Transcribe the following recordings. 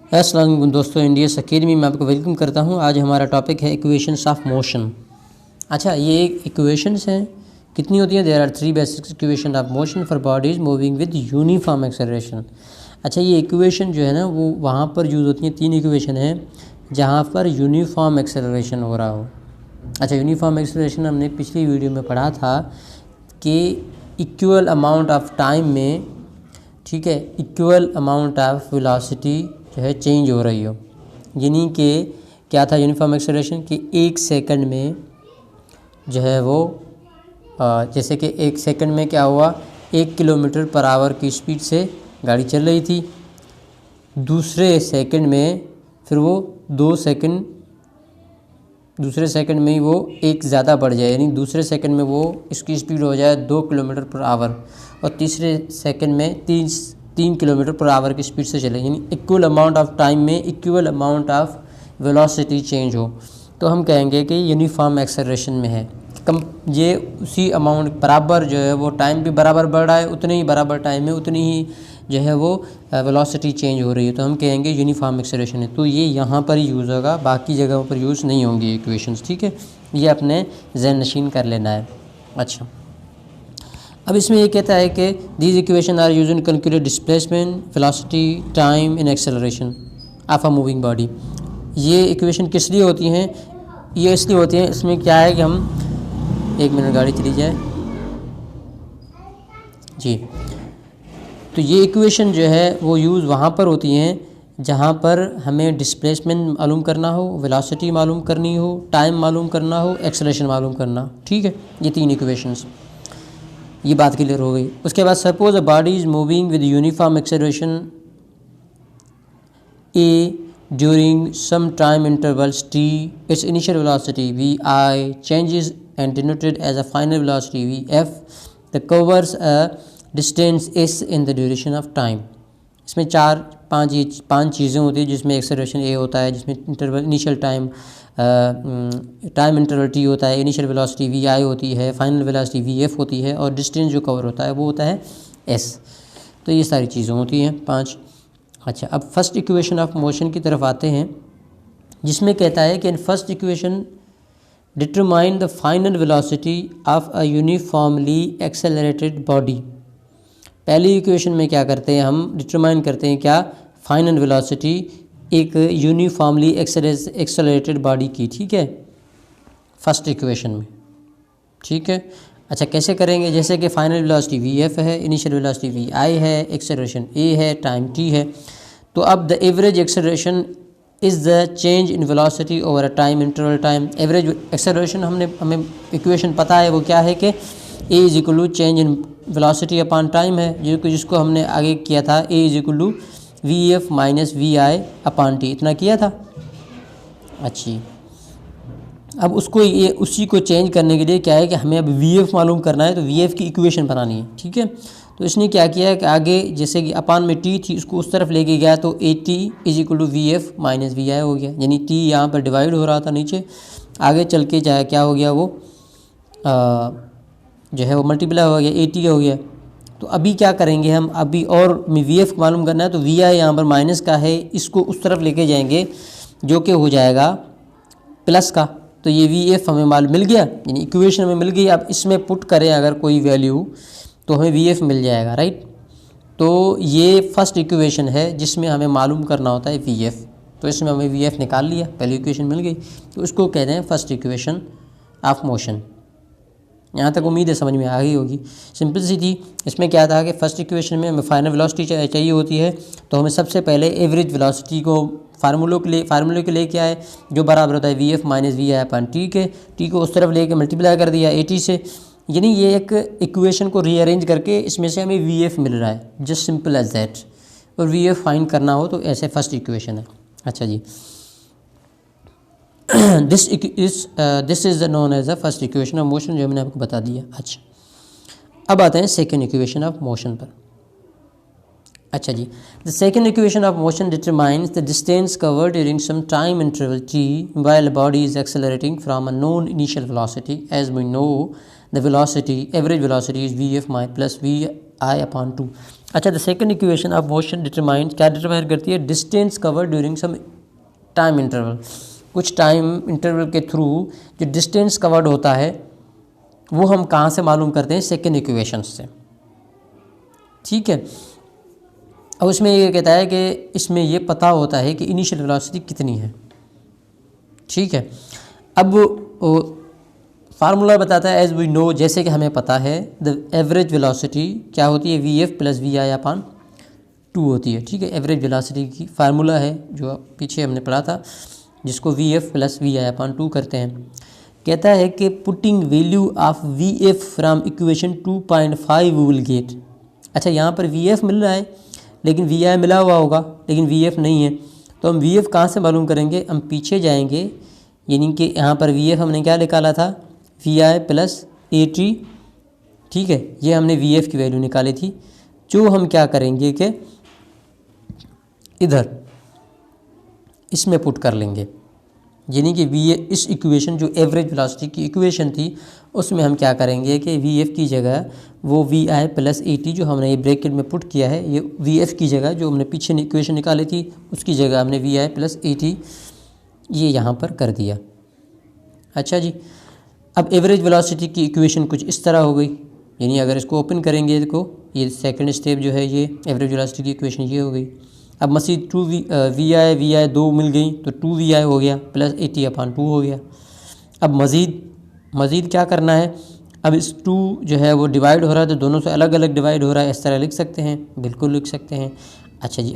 अस्सलाम वालेकुम दोस्तों, इंडियस अकेडमी में आपको वेलकम करता हूं। आज हमारा टॉपिक है इक्वेशंस ऑफ मोशन। अच्छा, ये इक्वेशंस हैं, कितनी होती हैं? There are 3 basic equation of motion for bodies moving with uniform acceleration. अच्छा, ये इक्वेशन जो है ना वो वहाँ पर यूज़ होती हैं। 3 इक्वेशन हैं जहाँ पर यूनिफॉर्म एक्सेलरेशन हो रहा हो। अच्छा, यूनिफॉर्म एक्सेलरेशन हमने पिछली वीडियो में पढ़ा था कि इक्वल अमाउंट ऑफ टाइम में, ठीक है, इक्वल अमाउंट ऑफ वेलोसिटी जो है चेंज हो रही हो। यानी कि क्या था यूनिफॉर्म एक्सेलरेशन कि 1 सेकंड में जो है वो जैसे कि 1 सेकंड में क्या हुआ, 1 किलोमीटर पर आवर की स्पीड से गाड़ी चल रही थी। दूसरे सेकंड में फिर वो 2 सेकंड, दूसरे सेकंड में ही वो एक ज़्यादा बढ़ जाए, यानी दूसरे सेकंड में वो इसकी स्पीड हो जाए 2 किलोमीटर पर आवर, और तीसरे सेकंड में 3 किलोमीटर पर आवर की स्पीड से चले, यानी इक्वल अमाउंट ऑफ टाइम में equal amount of velocity change हो, तो हम कहेंगे कि यूनिफॉर्म एक्सेलरेशन में है। कम ये उसी अमाउंट बराबर जो है वो टाइम भी बराबर बढ़ रहा है, उतने ही बराबर टाइम में उतनी ही जो है वो वेलोसिटी चेंज हो रही है, तो हम कहेंगे यूनिफॉर्म एक्सेलरेशन है। तो ये यहाँ पर ही यूज़ होगा, बाकी जगहों पर यूज़ नहीं होंगी इक्वेशंस, ठीक है। ये अपने ज़हन नशीन कर लेना है। अच्छा, अब इसमें ये कहता है कि these equation are used to calculate displacement, velocity, time in acceleration of a moving body. ये इक्वेशन किस लिए होती हैं? ये इसलिए होती हैं, इसमें क्या है कि हम 1 मिनट गाड़ी चली जाए जी। तो ये इक्वेशन जो है वो यूज़ वहाँ पर होती हैं जहाँ पर हमें डिस्प्लेसमेंट मालूम करना हो, वेलोसिटी मालूम करनी हो, टाइम मालूम करना हो, एक्सेलरेशन मालूम करना, ठीक है। ये 3 इक्वेशंस, ये बात क्लियर हो गई। उसके बाद suppose a body is moving with uniform acceleration a during some time intervals t, its initial velocity we i changes and denoted as a final velocity we f the covers a distance s in the duration of time. इसमें 5 चीज़ें होती हैं जिसमें acceleration ए होता है, जिसमें interval initial time interval T होता है, इनिशियल वेलोसिटी वी आई होती है, फाइनल वेलोसिटी वी एफ होती है, और डिस्टेंस जो कवर होता है वो होता है एस। तो ये सारी चीज़ें होती हैं 5। अच्छा, अब फर्स्ट इक्वेशन ऑफ मोशन की तरफ आते हैं, जिसमें कहता है कि in first equation determine the final velocity of a uniformly accelerated body. पहली इक्वेशन में क्या करते हैं, हम डिटरमाइन करते हैं क्या, फाइनल वेलोसिटी एक यूनिफॉर्मली एक्सेलरेटेड बॉडी की, ठीक है, फर्स्ट इक्वेशन में, ठीक है। अच्छा, कैसे करेंगे? जैसे कि फाइनल वेलोसिटी वी एफ है, इनिशियल वेलोसिटी वी आई है, एक्सेलरेशन ए है, टाइम टी है। तो अब the average acceleration is the change in velocity over a time interval time. Average acceleration हमें इक्वेशन पता है, वो क्या है कि A is equal to change in velocity upon time है, जिसको हमने आगे किया था, A is equal to V F minus we I upon T, इतना किया था। अच्छी, अब उसको ये उसी को चेंज करने के लिए क्या है कि हमें अब वी एफ मालूम करना है, तो वी एफ की इक्वेशन बनानी है, ठीक है। तो इसने क्या किया है कि आगे जैसे कि अपान में टी थी उसको उस तरफ लेके गया, तो A T is equal to V F minus we I हो गया, यानी टी यहाँ पर डिवाइड हो रहा था नीचे, आगे चल के चाहे क्या हो गया, वो जो है वो मल्टीप्लाई हो गया, ए टी हो गया। तो अभी क्या करेंगे हम, अभी और वी एफ मालूम करना है, तो वी आई यहाँ पर माइनस का है, इसको उस तरफ लेके जाएंगे जो कि हो जाएगा प्लस का, तो ये वी एफ हमें मालूम मिल गया, यानी इक्वेशन हमें मिल गई। अब इसमें पुट करें अगर कोई वैल्यू तो हमें वी एफ मिल जाएगा, राइट। तो ये फर्स्ट इक्वेशन है जिसमें हमें मालूम करना होता है वी एफ, तो इसमें हमें वी एफ निकाल लिया, पहली इक्वेशन मिल गई, तो उसको कहते हैं फर्स्ट इक्वेशन ऑफ मोशन। यहाँ तक उम्मीद है समझ में आ गई होगी, सिंपल सी थी। इसमें क्या था कि फर्स्ट इक्वेशन में हमें फाइनल वेलोसिटी चाहिए होती है, तो हमें सबसे पहले एवरेज वेलोसिटी को फार्मूले के लिए क्या है, जो बराबर होता है v F minus we i upon t के, टी को उस तरफ लेके मल्टीप्लाई कर दिया ए टी से, यानी ये एक इक्वेशन को रीअरेंज करके इसमें से हमें वी एफ मिल रहा है, जस्ट सिंपल एज दैट। और वी एफ फाइंड करना हो तो ऐसे फर्स्ट इक्वेशन है। अच्छा जी, this is known as the first equation of motion, जो मैंने आपको बता दिया। अच्छा, अब आते हैं सेकेंड इक्वेशन ऑफ मोशन पर। अच्छा जी, the second equation of motion determines the distance covered during some time interval T while body is accelerating from a known initial velocity as V know the velocity average velocity is V F my plus V I upon 2। अच्छा, the second equation of motion determine, क्या determine करती है? Distance cover during some time interval. कुछ time interval के through जो distance covered होता है वो हम कहाँ से मालूम करते हैं? सेकंड इक्वेशन से। ठीक है। अब उसमें ये कहता है कि इसमें ये पता होता है कि इनिशियल वेलोसिटी कितनी है। ठीक है। अब फार्मूला बताता है एज वी नो, जैसे कि हमें पता है द एवरेज वेलोसिटी क्या होती है? V F plus V I upon 2 होती है। ठीक है। एवरेज वेलोसिटी की फार्मूला है जो पीछे हमने पढ़ा था, जिसको V F plus V I upon 2 करते हैं। कहता है कि putting value of V F from equation 2.5 we will get. अच्छा, यहाँ पर वी एफ मिल रहा है लेकिन वी आई मिला हुआ होगा, लेकिन वी एफ नहीं है, तो हम वी एफ कहाँ से मालूम करेंगे? हम पीछे जाएंगे, यानी कि यहाँ पर वी एफ हमने क्या निकाला था? V I plus A T. ठीक है, ये हमने वी एफ की वैल्यू निकाली थी, जो हम क्या करेंगे कि इधर इसमें पुट कर लेंगे, यानी कि वी इस इक्वेशन जो एवरेज वेलोसिटी की इक्वेशन थी उसमें हम क्या करेंगे कि वी एफ की जगह वो V I plus A T जो हमने ये ब्रैकेट में पुट किया है, ये वी एफ की जगह जो हमने पीछे इक्वेशन निकाली थी उसकी जगह हमने V I plus A T ये यहाँ पर कर दिया। अच्छा जी, अब एवरेज वेलोसिटी की इक्वेशन कुछ इस तरह हो गई, यानी अगर इसको ओपन करेंगे तो ये सेकंड स्टेप जो है ये एवरेज वेलोसिटी की इक्वेशन ये हो गई। अब मज़ीद वी आई 2 मिल गई तो 2 वी आई हो गया प्लस 80 अपान 2 हो गया। अब मज़ीद क्या करना है? अब इस 2 जो है वो डिवाइड हो रहा है तो दोनों से अलग अलग डिवाइड हो रहा है, इस तरह लिख सकते हैं, बिल्कुल लिख सकते हैं। अच्छा जी,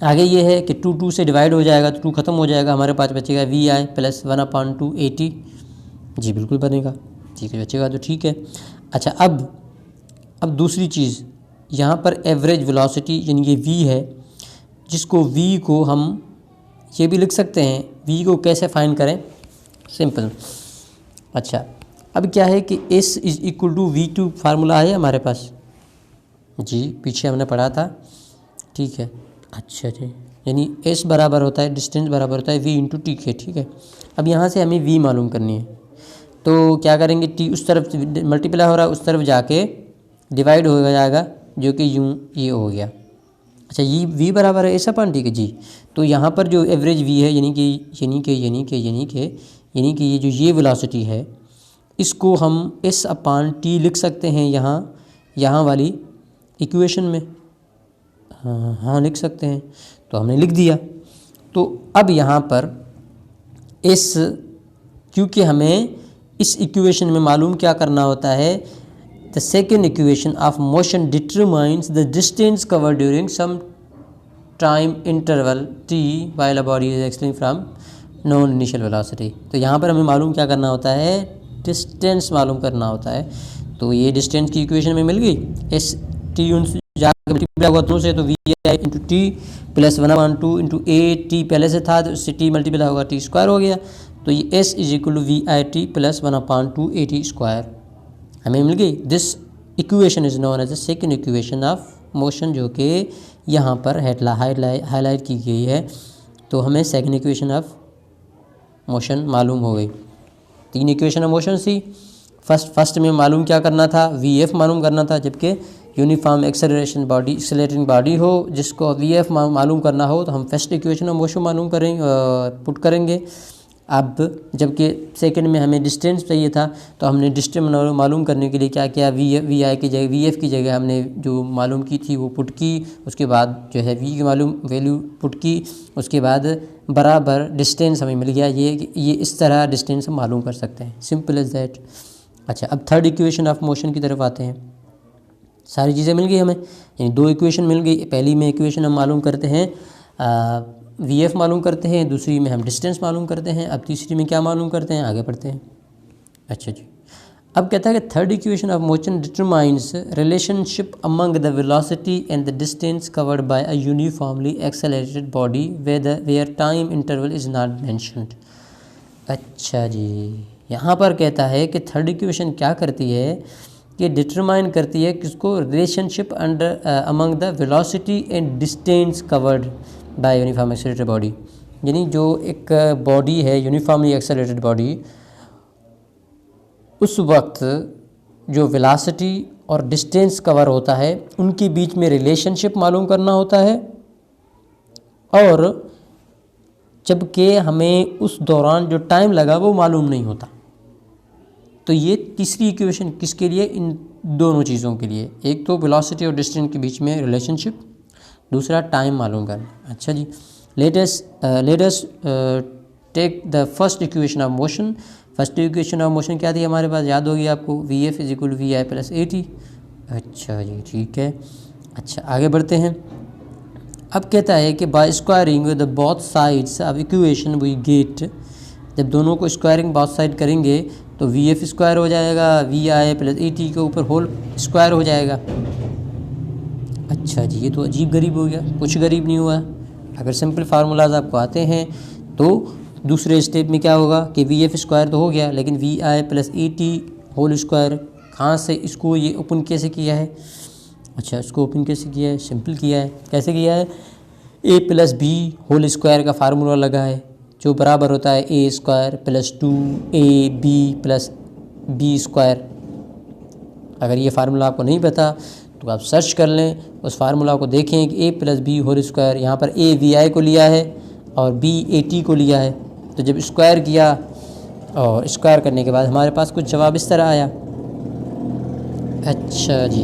आगे ये है कि 2 से डिवाइड हो जाएगा तो 2 ख़त्म हो जाएगा, हमारे पास बचेगा वी आई प्लस 1 अपान 2 80। जी बिल्कुल बनेगा, ठीक है, बचेगा तो ठीक है। अच्छा, अब दूसरी चीज़ यहाँ पर एवरेज वेलोसिटी यानी ये v है, जिसको v को हम ये भी लिख सकते हैं। v को कैसे फाइंड करें? सिंपल। अच्छा, अब क्या है कि s is equal to v2 formula है हमारे पास, जी पीछे हमने पढ़ा था। ठीक है। अच्छा जी, यानी s बराबर होता है, डिस्टेंस बराबर होता है v इंटू टी के। ठीक है। अब यहाँ से हमें v मालूम करनी है, तो क्या करेंगे? t उस तरफ मल्टीप्लाई हो रहा है, उस तरफ जाके डिवाइड हो जाएगा, जो कि यूँ ये हो गया। अच्छा, ये v बराबर है s अपान टी के। जी, तो यहाँ पर जो एवरेज v है यानी कि ये जो ये वेलोसिटी है इसको हम s अपान टी लिख सकते हैं यहाँ वाली इक्वेशन में। हाँ लिख सकते हैं, तो हमने लिख दिया। तो अब यहाँ पर s, क्योंकि हमें इस इक्वेशन में मालूम क्या करना होता है? The second equation of motion determines the distance covered during some time interval t while a body is accelerating from known initial velocity। तो यहाँ पर हमें मालूम क्या करना होता है? डिस्टेंस मालूम करना होता है। तो ये डिस्टेंस की इक्वेशन में मिल गई, एस टी जाकर मल्टीप्लाई हुआ 2 से, तो V I into T plus 1/2 into A T पहले से था तो उससे टी मल्टीप्लाई होगा, टी स्क्वायर हो गया। तो ये S is equal to V I T plus 1/2 A T square हमें मिल गई। This equation is known as the second equation of motion, जो कि यहाँ पर हाईलाइट की गई है। तो हमें सेकंड इक्वेशन ऑफ मोशन मालूम हो गई। 3 इक्वेशन ऑफ मोशन थी। फर्स्ट में मालूम क्या करना था? वी एफ मालूम करना था, जबकि यूनिफॉर्म एक्सेलरेटिंग बॉडी हो जिसको वी एफ मालूम करना हो तो हम फर्स्ट इक्वेशन ऑफ मोशन मालूम करेंगे, पुट करेंगे। अब जबकि सेकंड में हमें डिस्टेंस चाहिए था तो हमने डिस्टेंस मालूम करने के लिए क्या किया? वी आई की जगह वी एफ की जगह हमने जो मालूम की थी वो पुट की, उसके बाद जो है वी की मालूम वैल्यू पुट की, उसके बाद बराबर डिस्टेंस हमें मिल गया। ये इस तरह डिस्टेंस हम मालूम कर सकते हैं, सिंपल एज दैट। अच्छा, अब थर्ड इक्वेशन ऑफ मोशन की तरफ आते हैं। सारी चीज़ें मिल गई हमें, यानी 2 इक्वेशन मिल गई। पहली में इक्वेशन हम मालूम करते हैं वी एफ मालूम करते हैं, दूसरी में हम डिस्टेंस मालूम करते हैं, अब तीसरी में क्या मालूम करते हैं? आगे बढ़ते हैं। अच्छा जी, अब कहता है कि third equation of motion determines relationship among the velocity and the distance covered by a uniformly accelerated body where time interval is not mentioned. अच्छा जी, यहाँ पर कहता है कि थर्ड इक्वेशन क्या करती है कि डिटरमाइन करती है किसको? Relationship among the velocity and distance covered by uniform accelerated body. यानी जो एक बॉडी है यूनिफॉर्मली एक्सेलरेटेड बॉडी, उस वक्त जो वेलोसिटी और डिस्टेंस कवर होता है उनके बीच में रिलेशनशिप मालूम करना होता है, और जबकि हमें उस दौरान जो टाइम लगा वो मालूम नहीं होता। तो ये तीसरी इक्वेशन किसके लिए? इन दोनों चीज़ों के लिए, एक तो वेलोसिटी और डिस्टेंस के बीच में रिलेशनशिप, दूसरा टाइम मालूम करना। अच्छा जी, let us take the first equation of motion. First equation of motion क्या थी हमारे पास, याद होगी आपको, V F is equal V I plus A T. अच्छा जी, ठीक है। अच्छा, आगे बढ़ते हैं। अब कहता है कि by squaring the both sides of equation we get, जब दोनों को स्क्वायरिंग बोथ साइड करेंगे तो वी एफ स्क्वायर हो जाएगा, V I plus A T के ऊपर होल स्क्वायर हो जाएगा। अच्छा जी, ये तो अजीब गरीब हो गया, कुछ गरीब नहीं हुआ। अगर सिंपल फार्मूलाज आपको आते हैं तो दूसरे स्टेप में क्या होगा कि वी एफ स्क्वायर तो हो गया, लेकिन V I plus A T whole square, कहाँ से इसको ये ओपन कैसे किया है? अच्छा, इसको ओपन कैसे किया है? सिंपल किया है। कैसे किया है? A plus B whole square का फार्मूला लगा है, जो बराबर होता है A square plus 2 B plus B square. अगर ये फार्मूला आपको नहीं पता तो आप सर्च कर लें, उस फार्मूला को देखें कि ए प्लस बी होल स्क्वायर, यहाँ पर ए वी आई को लिया है और बी ए टी को लिया है। तो जब स्क्वायर किया और स्क्वायर करने के बाद हमारे पास कुछ जवाब इस तरह आया। अच्छा जी,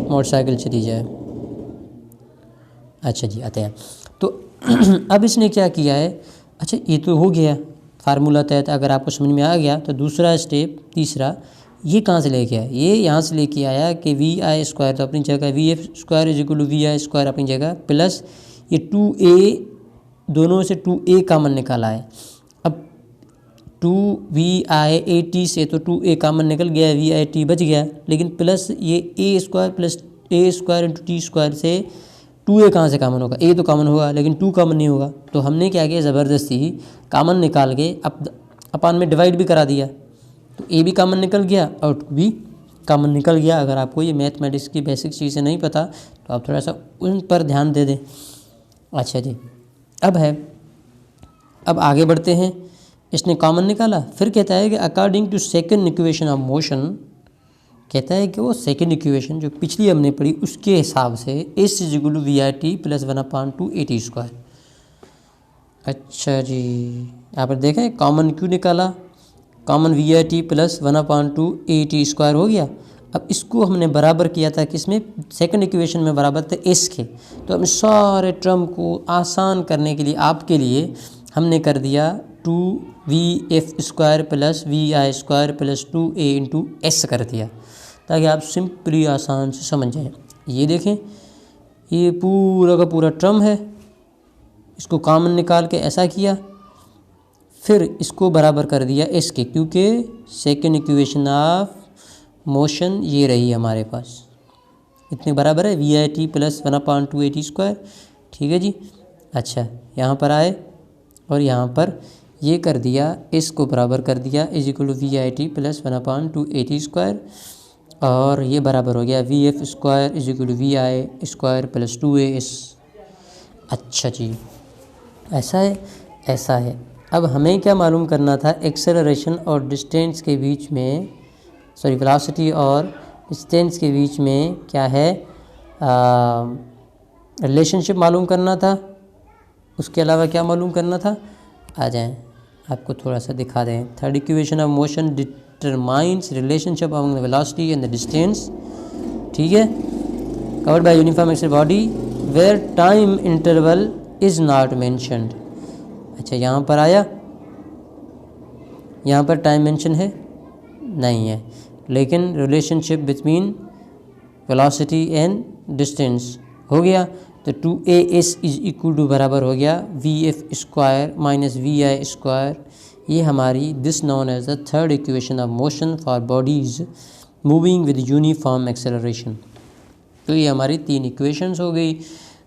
मोटरसाइकिल चली जाए। अच्छा जी, आते हैं। तो अब इसने क्या किया है? अच्छा, ये तो हो गया फार्मूला तहत, अगर आपको समझ में आ गया तो दूसरा स्टेप, तीसरा, ये कहाँ से लेके आया? ये यहाँ से लेके आया कि वी आई स्क्वायर तो अपनी जगह, V F square is equal to V I square अपनी जगह, प्लस ये 2a, दोनों से 2a कामन निकाला है। अब 2VIAT से तो 2a कामन निकल गया, VIT बच गया, लेकिन प्लस ये a square plus a square into T square से 2a कहाँ से कामन होगा? a तो कामन होगा लेकिन 2 कामन नहीं होगा। तो हमने क्या किया, ज़बरदस्ती कामन निकाल के अपान में डिवाइड भी करा दिया, तो a भी कामन निकल गया और 2 भी कामन निकल गया। अगर आपको ये मैथमेटिक्स की बेसिक चीज़ें नहीं पता तो आप थोड़ा सा उन पर ध्यान दे दें। अच्छा जी, अब आगे बढ़ते हैं। इसने कॉमन निकाला, फिर कहता है कि according to second equation of motion, कहता है कि वो सेकंड इक्वेशन जो पिछली हमने पढ़ी उसके हिसाब से S is equal to V I T plus 1/2 A T square. अच्छा जी, यहाँ पर देखें कॉमन क्यों निकाला, common V I T plus 1/2 A T square हो गया। अब इसको हमने बराबर किया था किसमें? सेकंड इक्वेशन में बराबर थे एस के। तो हम सारे टर्म को आसान करने के लिए आपके लिए हमने कर दिया 2VF square plus VI square plus 2A into S कर दिया, ताकि आप सिंपली आसान से समझ जाएं। ये देखें, ये पूरा का पूरा टर्म है, इसको कॉमन निकाल के ऐसा किया, फिर इसको बराबर कर दिया एस के, क्योंकि सेकंड इक्वेशन ऑफ मोशन ये रही हमारे पास, इतने बराबर है VI plus 1/2 A T square. ठीक है जी। अच्छा, यहाँ पर आए और यहाँ पर ये कर दिया, इसको बराबर कर दिया is equal to VI plus 1/2 A T square, और ये बराबर हो गया VF square is equal to VI square plus 2AS। अच्छा जी, ऐसा है, ऐसा है। अब हमें क्या मालूम करना था, एक्सेलरेशन और डिस्टेंस के बीच में, सॉरी वेलोसिटी और डिस्टेंस के बीच में क्या है, रिलेशनशिप मालूम करना था। उसके अलावा क्या मालूम करना था, आ जाएं आपको थोड़ा सा दिखा दें। Third equation of motion determines relationship among the velocity and the distance. ठीक है, covered by uniform axial body where time interval is not mentioned. अच्छा, यहाँ पर आया, यहाँ पर टाइम मेंशन है नहीं है, लेकिन relationship between velocity and distance हो गया। तो 2AS इज इक्वल टू बराबर हो गया VF square minus VI square. ये हमारी this known as the third equation of motion for bodies moving with uniform acceleration. तो ये हमारी 3 इक्वेशंस हो गई।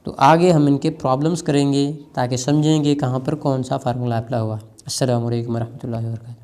तो आगे हम इनके प्रॉब्लम्स करेंगे ताकि समझेंगे कहाँ पर कौन सा फार्मूला अप्लाई हुआ। अस्सलामु अलैकुम वरहमतुल्लाहि वबरकातुहू।